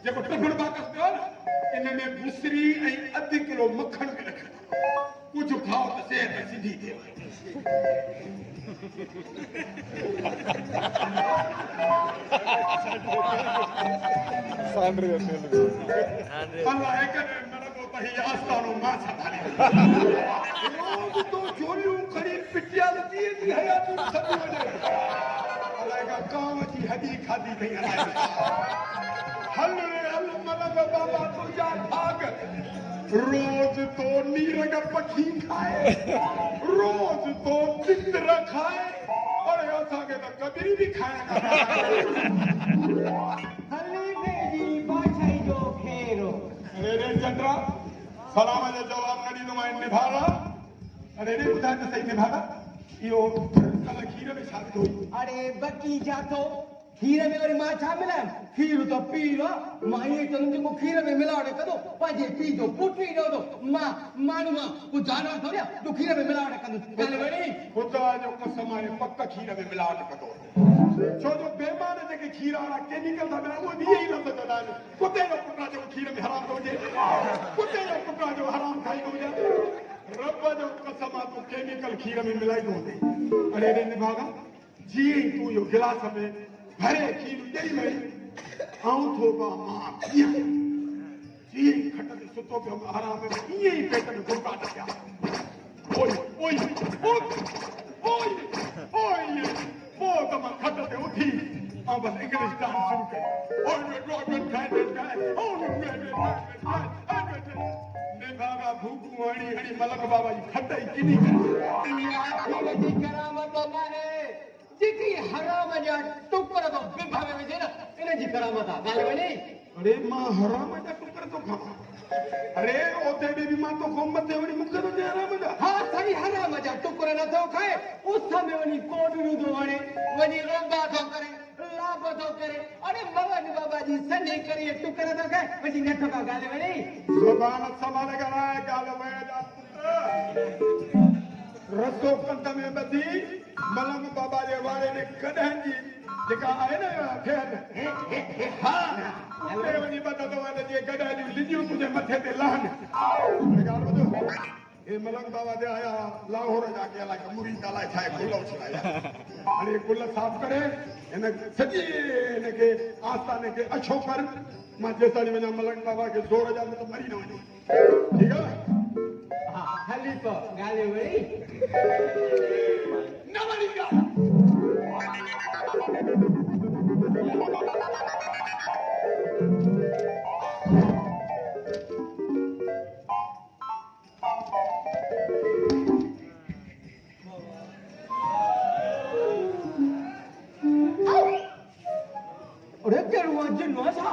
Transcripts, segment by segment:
जेको टिफिन बाकस पियो इनमें बुसरी ऐं अधु किलो मखण बि रखियो कुझु खाओ त सिहत सिधी थिए अलाए कॾहिं मरंदो त हीउ आस्थानो मां संभाले रोज़ तो झोलियूं खणी पिटियल ॾींहं जी हयाती छॾी वञे अलाए का कांव जी हॾी खाधी अथई अलाए हल रे हल मलंग बाबा तुंहिंजा भाग रोज़ तो नीरग पखी खाए रोज़ तो तितर खाए और असांखे त कॾहिं बि खाइण हलीफ़े जी बादशाही जो खेरो अरे रे चंद्रा सलाम जो जवाब न ॾींदोमांइ निभारा अरे रे ॿुधाए त सही निभारा इहो कल्ह खीर में छा विधो हुई अरे बकी जातो खीर में वरी मां छा मिलायां खीर तो पीरो मां इहे चवंदुमि जेको खीर में मिलावट कंदो पंहिंजे पीउ जो पुटु ई रहंदो मां माण्हू मां को जानवर थोड़ी आहे जो खीर में मिलावट कंदुसि ॻाल्हि वणी ख़ुदा जो कसम आहे पक खीर में मिलावट कंदो छो जो बेमान जेके खीर वारा केमिकल था मिलाइनि उहे इहे ई लफ़्ज़ चवंदा आहिनि कुते जो पुटु जो खीर में हराम थो हुजे कुते जो पुटु जो हराम खाईंदो हुजे रब जो कसम आहे तूं केमिकल खीर में मिलाईंदो हुजे अरे रे निभागा जीअं ई तूं इहो गिलास में भरे खीर ॾेई वई आऊं थोबा मां जीअं ई खट ते सुतो पियो आराम में ईअं ई पेट में घुरका पिया ओए ओए ओए ओए ओए पोइ त मां खट ते उथी ऐं बसि इंग्लिश डांस शुरू कई निभागा भूखूं हणी हणी मलक बाबा जी खट ई किनी खीर जी करामत नाहे जेकी हराम जा टुकर तो बिभा में विझे न इन जी करामत आहे ॻाल्हि वणी अरे मां हराम जा टुकर थो खावां अरे ओते बि मां तो को मथे वणी मूंखे थो चए हराम जा हा साईं हराम जा टुकर नथो खाए उस में वञी कोडड़ू थो वणे वञी रोबा थो करे लाभ थो करे अरे मगन बाबा जी सनी करे टुकर थो खाए वञी नथो का ॻाल्हि वणी ज़बान संभाले ॻाल्हाए ॻाल्हि वया जा रस्तो कंध में ॿधी मलंग बाबा जे वारे ने कॾहिं जी जेका आहे न ठहियल हा उते वञी ॿधंदो आहे त जीअं कॾहिं जूं लिजियूं तुंहिंजे मथे ते लहनि ॻाल्हि ॿुधो हे मलंग बाबा जा आया लाहौर जा के अलाए मुरी अलाए छा आहे गुल उछलाया हाणे गुल साफ़ करे हिन सॼी हिनखे आस्थाने खे अछो कर मां जेसिताईं वञा मलंग बाबा खे ज़ोर जा त मरी न वञे ठीकु आहे हली तो ॻाल्हि वणी न वणी ॻाल्हि अरे केड़ो जिन्नो सा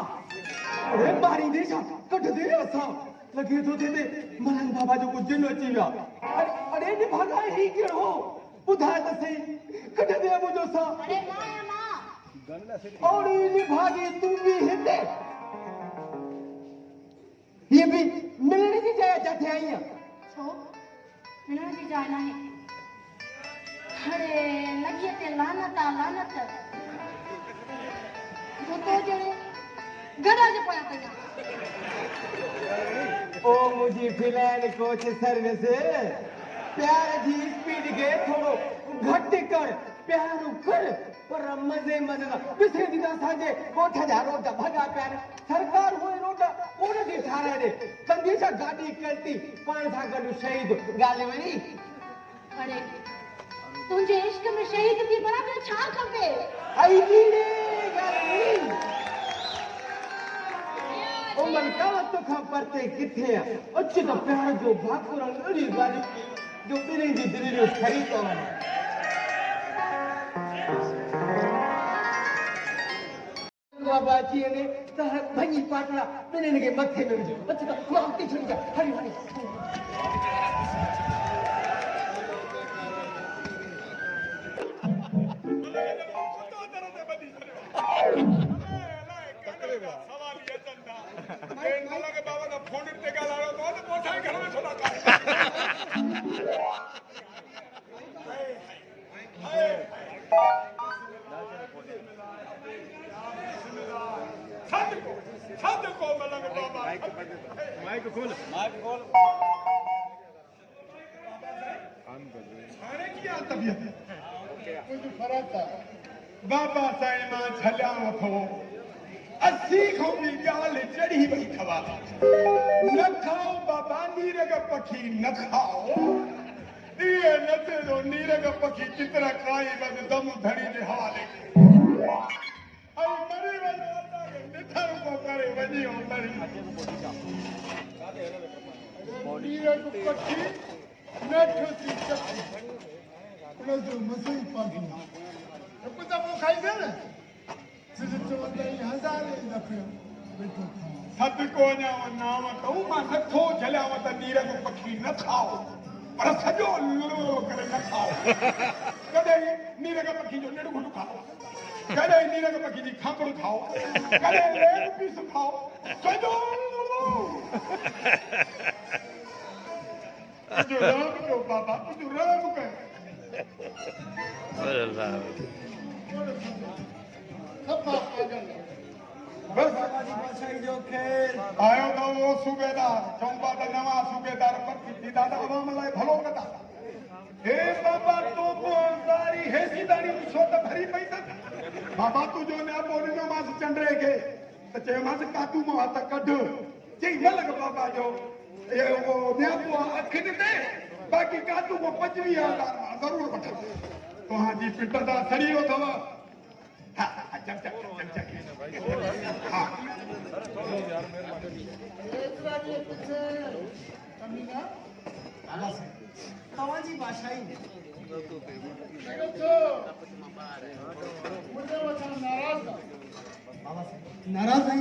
अरे मारी दे सा कट दे सा लगे तो दे मलंग बाबा जो कुछ जिन्नो अची विया अरे ने भागा ही केड़ो बुधाए त सही कट दे मुझो सा अरे मां और ने भागी तू भी हिते ये भी मिलने की जगह जाते आई है छो मिलण जी जाइ नाहे अरे लॻी ते लानत जो तो जणे गड़ा जे पया कया ओ मुझी फिलहाल कोच सर्विस प्यार जी स्पीड के थोड़ो घट कर प्यार कर पर मजे मजे ना पिछले दिन साजे 8000 रोड भगा प्यार सरकार होए रोड कोन दी ठारा दे कंदीसा गाड़ी करती पाण सा गडु शहीद गाले वणी अरे तुझे इश्क में शहीद थी बराबर छा खपे आई नीड़े गाली ओ मन का तो खा परते किथे अच्छे तो प्यार जो भाकुर अड़ी गाड़ी जो बिरे जी दिल जो खरी तो बाबा जी ने तह भई पाटला बिने के मथे में जो अच्छे तो क्रांति छड़ी जा हरी हरी बाबा का फोन पे ॻाल्हायो तो पोइ घर में छोड़ा छद को मलंग बाबा माइक खोल हाणे कीअं तबियत कुझु फ़र्क़ु आहे बाबा साईं मां झलिया वठो 80 खां बि ॻाल्हि चढ़ी वई अथव न खाओ बाबा नीरग पखी न खाओ इहे नचे थो नीरग पखी चित्र खाई बस दम धड़ी जे हवाले ऐं मरी वञो निथर को करे वञी मरी नीरग पखी नठ थी चखी उनजो मज़ो ई पागी हिकु दफ़ो खाईंदे न सदको वञाव नाम कहूं मां नथो झलियाव त नीरग पखी न खाओ पर सॼो लुलो करे न खाओ कॾहिं नीरग पखी जो निड़ घुट खाओ कॾहिं नीरग पखी जी खापड़ खाओ कॾहिं लेग पीस खाओ सॼो तुंहिंजो राम कयो बाबा तुंहिंजो राम कयो आयो त उहो सूबेदार चऊं त नवां सूबेदार दादा अवाम लाइ भलो कंदा हे बाबा तो दारी हेसी दारी छो त भरी पई अथसि बाबा तुंहिंजो न्यापो ॾिनोमांसि चंडे खे त चयोमांसि कातू मां हथ कढ चई न लॻ बाबा जो न्यापो अखि ॾिने बाक़ी कातू को 25,000 मां ज़रूरु वठंदुसि तव्हांजी पिट तां सड़ी वियो अथव तव्हांजी भाषा ई नाराज़ आई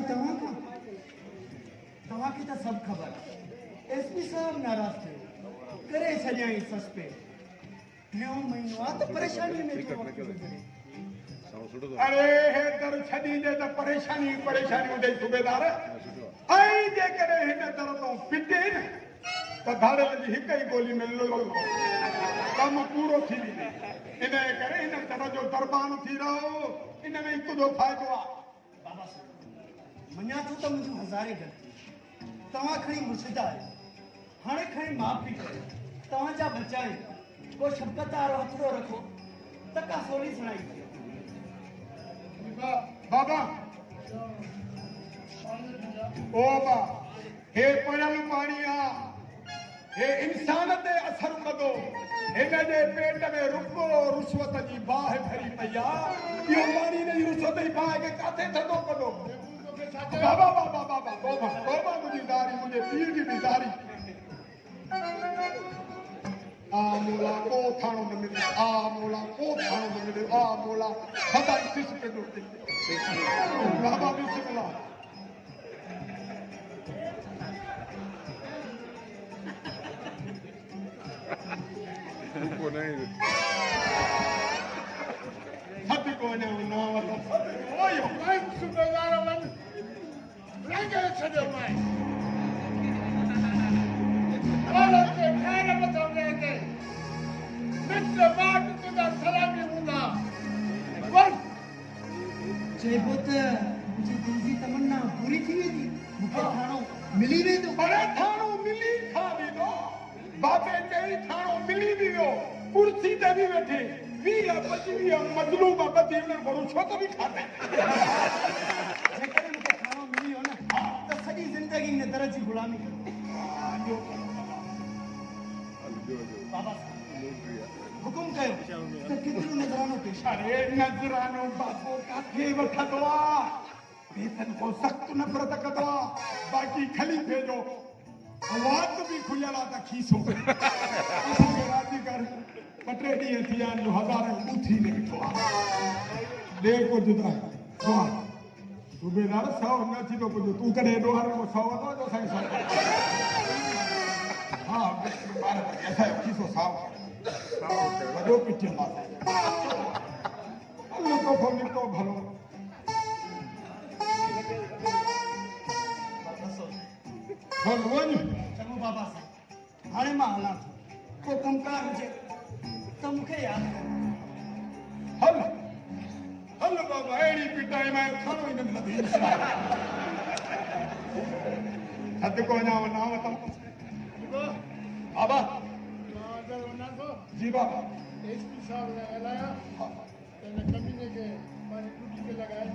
तव्हांखे त सभु ख़बर एसपी साहब नाराज़ थियो करे छॾियई सस्पेंड 3 महीनो आहे त परेशानी में अरे हे दर छॾी दे त परेशानी हुजे सूबेदार ऐं जेकॾहिं हिन दर तो पिटे न त धाड़ल जी हिक ई गोली में कमु पूरो थी वेंदो इन करे हिन दर जो दरबान थी रहो इन में हिकु जो फ़ाइदो आहे बाबा मञा थो त मुंहिंजूं हज़ारे ग़लती तव्हां खणी मुर्शिदा आहियो हाणे खणी माफ़ी कयो तव्हांजा बचा आहिनि को शब्द वारो हथड़ो रखो त का सोली सुणाई बाबा ओ बा हे पढ़ियल पाणी आहे हे इंसान ते असर कंदो हिन जे पेट में रुपो रुश्वत जी बाहि भरी पई आहे इहो पाणी हिन जी रुश्वत जी बाहि खे किथे थधो कंदो बाबा बाबा बाबा तौबा तौबा मुंहिंजी दारी मुंहिंजे पीर जी बि दारी आ मोला को थाणो न मिले आ मोला को थाणो न मिले आ मोला खदाई सिस पे डुबती बाबा बिस्मिल्लाह को नहीं सत को ने ना वाला ओयो मैं सुबेदार वन लगे छड़ो मैं औरत के खैर बताओगे के मित्र बात तुदा सलामी हुंदा बस चइबो त मुंहिंजी दिलि जी तमन्ना पूरी थी वेंदी मूंखे थाणो मिली वेंदो अरे थाणो मिली था वेंदो बाबे चई थाणो मिली वियो कुर्सी ते बि वेठे 20-25 मजलूम बची उन्हनि घणो छो त बि खाते जेकॾहिं मूंखे थाणो मिली वियो न त सॼी ज़िंदगी हिन दर जी ग़ुलामी कंदो बाबा हुकुम कयो त केतिरो नज़रानो पेश अरे नज़रानो बाबो काथे वठंदो आहे बेसन को सख़्तु नफ़रत कंदो आहे बाक़ी ख़लीफ़े जो वात बि खुलियल आहे त खीसो असांखे राज़ी कर 2-3 ॾींहं थी विया आहिनि जो हज़ार ॿूथी ने ॾिठो आहे ॾे कुझु त सूबेदार 100 न थी थो पुॼे तूं कॾहिं हेॾो हारे 100 वठो जो साईं हा असांजो खीसो साफ़ वॾो पिटियल आहे निको निको भलो हल वञ चङो बाबा साईं हाणे मां हलां थो को कमकार हुजे त मूंखे यादि कयो हल बाबा अहिड़ी पिटाई में थाणो ई न मिलंदी थद को वञा नाम तम बाबा जी बाबा एसपी साहब ने हलाया तेने कमीने के पानी टूटी के लगाए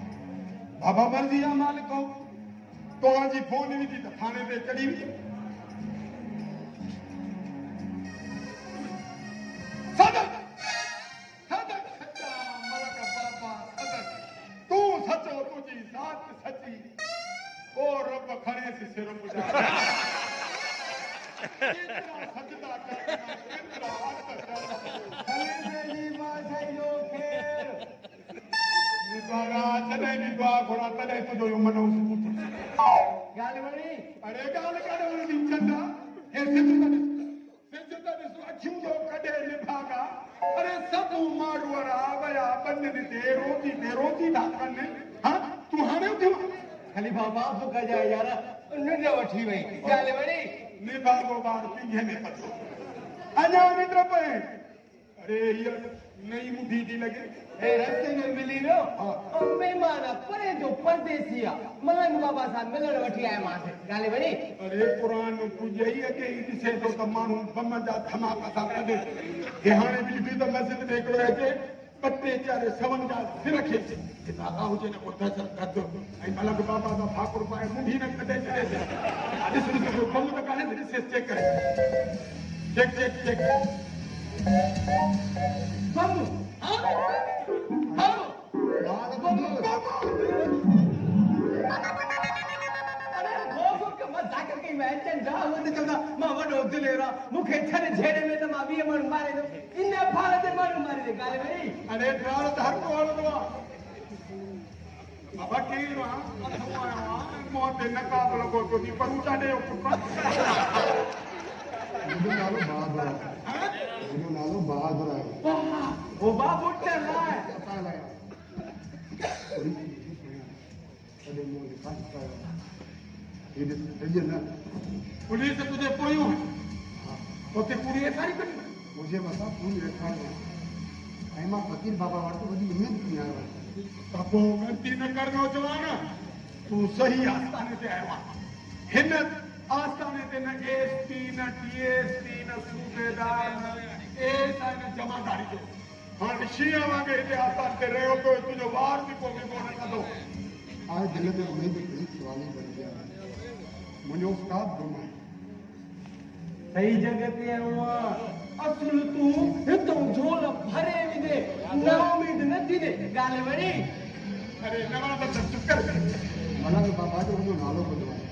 बाबा मर्जी आ मालिक हो तो जी फोन विधी तो थाने ते चढ़ी हुई सदक सदक सच्चा मलक बाबा सदक तू सचो तुझी साथ सची ओ रब खड़े से सिर पुजा सजदा करना केतरा खलीफे जी बादशाही जो खेर निद्वारा जॾहिं बि दुआ घुरा तॾहिं तुंहिंजो मनो गाली वणी अरे ॻाल्हि काॾे वञी चंदा हे सिज त ॾिस अखियूं जो कॾे निभागा अरे सभु माण्हू वारा वया बंदनि ते रोटी था कनि हा तूं हाणे उथियो खलीफा माफ़ कजाए यार निंड वठी वई गाली वणी निभागो ॿार पिंघे में पतो अञा निंड पए अरे हीअ नई मुंडी थी लॻे ए रस्ते में मिली वियो ऐं महिमान परे जो परदेसी आहे मलंग बाबा सां मिलण वठी आयोमांसि गाली वणी अरे क़ुरान पूॼे ई अॻे ई ॾिसे थो त माण्हू बम जा धमाका था कनि हे हाणे बि त मस्जिद में हिकिड़ो अचे पटे चारे सवन जा सिर खे दादा हुजे न को दर्शन कदो ऐं मलंग बाबा जा ठाकुर पाए मुंडी न कढे छॾे ॾिस बम त कान्हे ॾिस चेक करे चेक बम मां वॾो दिलेरा मूंखे छॾे छेड़े में त मां 20 माण्हू मारे थो इन फाल ते माण्हू मारे थो गाली वणी अरे ड्राण त हर को हलंदो आहे बाबा केरु आहे अथो आयो आहे मुंहं ते नकाब लॻो थो थी पर ऊचा ॾियो नालो बहादुर है वो बाबू चल रहा है पुलिस तुझे पोयूं उते पूरी एफआईआर करी मुझे बता पूरी रेखाड़ी है मां फकीर बाबा वटि वॾी उमेद थी आयो त पोइ ग़लती न कर नौजवान तूं सही आस्थाने ते आयो आहे हिन आस्थाने ते न एसपी न टीएसपी न सूबेदार न एस न जमादारी जो हाणे शींहं वांगुरु हिते आस्थान ते रहियो पियो तुंहिंजो ॿार बि को विको न कंदो आज दिल में उम्मीद थी सवाली बन गया मुझे उस्ताद घुमा सही जगह ते आयो आहे असुल तूं हितों झोल भरे विदे ना उम्मीद न थींदे गाली वणी अरे नवां त चुप कर मलंग बाबा जो उनजो नालो ॿुधो आहे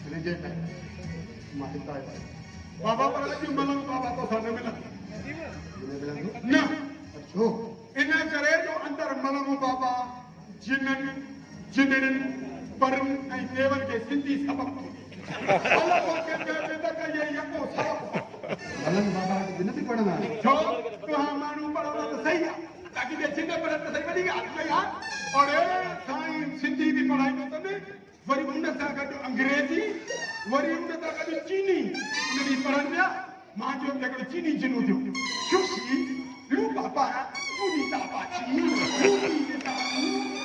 हिन जे करे मां हितां आयो बाबा पर अॼु मलंग बाबा तो सां न मिलंदो न अच्छो इन करे जो अंदर मलंग बाबा जिननि जिननि परनि ऐं देवनि खे सिंधी सबक मलंग बाबा दिन भी पढ़ना है छो तव्हां माण्हू पढ़ंदा त सही आहे ताकी जे जिन पढ़नि त सही वॾी ॻाल्हि कई आहे और साईं सिंधी बि पढ़ाईंदो अथनि वरी उन सां गॾु अंग्रेजी वरी उन सां गॾु चीनी उन बि पढ़नि पिया मां जो हिकिड़ो चीनी जिनो थियो खुशी लू बाबा चूनी बाबा चीनी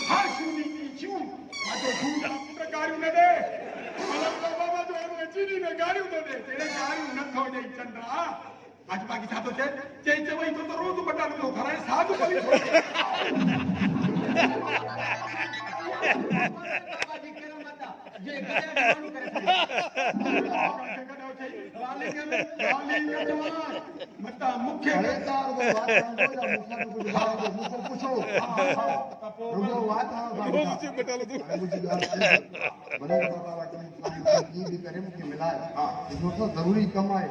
हा चूनी चू मां जो झूठ गारियूं न ॾे मलंग बाबा जो चीनी में गारियूं थो ॾे जहिड़े गारियूं नथो ॾेई चंद्रा आज बाक़ी छा थो चए चवई तो रोज़ बटाटो थो खाराए साधु कली ये गधा मता मुख्य खड़ेदार वो बात समझो या मुखा को कुछ बात को मुझको पूछो रुको बात हां बाबा मुझे बता लो तू मुझे मलंग बाबा वटि की भी करे मुझे मिला हां जो तो जरूरी कम है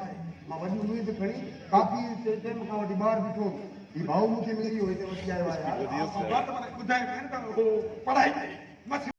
मां वॾी उम्मीद खणी काफ़ी टाइम खां वठी ॿाहिरि बीठो ही भाऊ मूंखे मिली वियो हिते वठी आयो आहे यार बात ॿुधाए पढ़ाई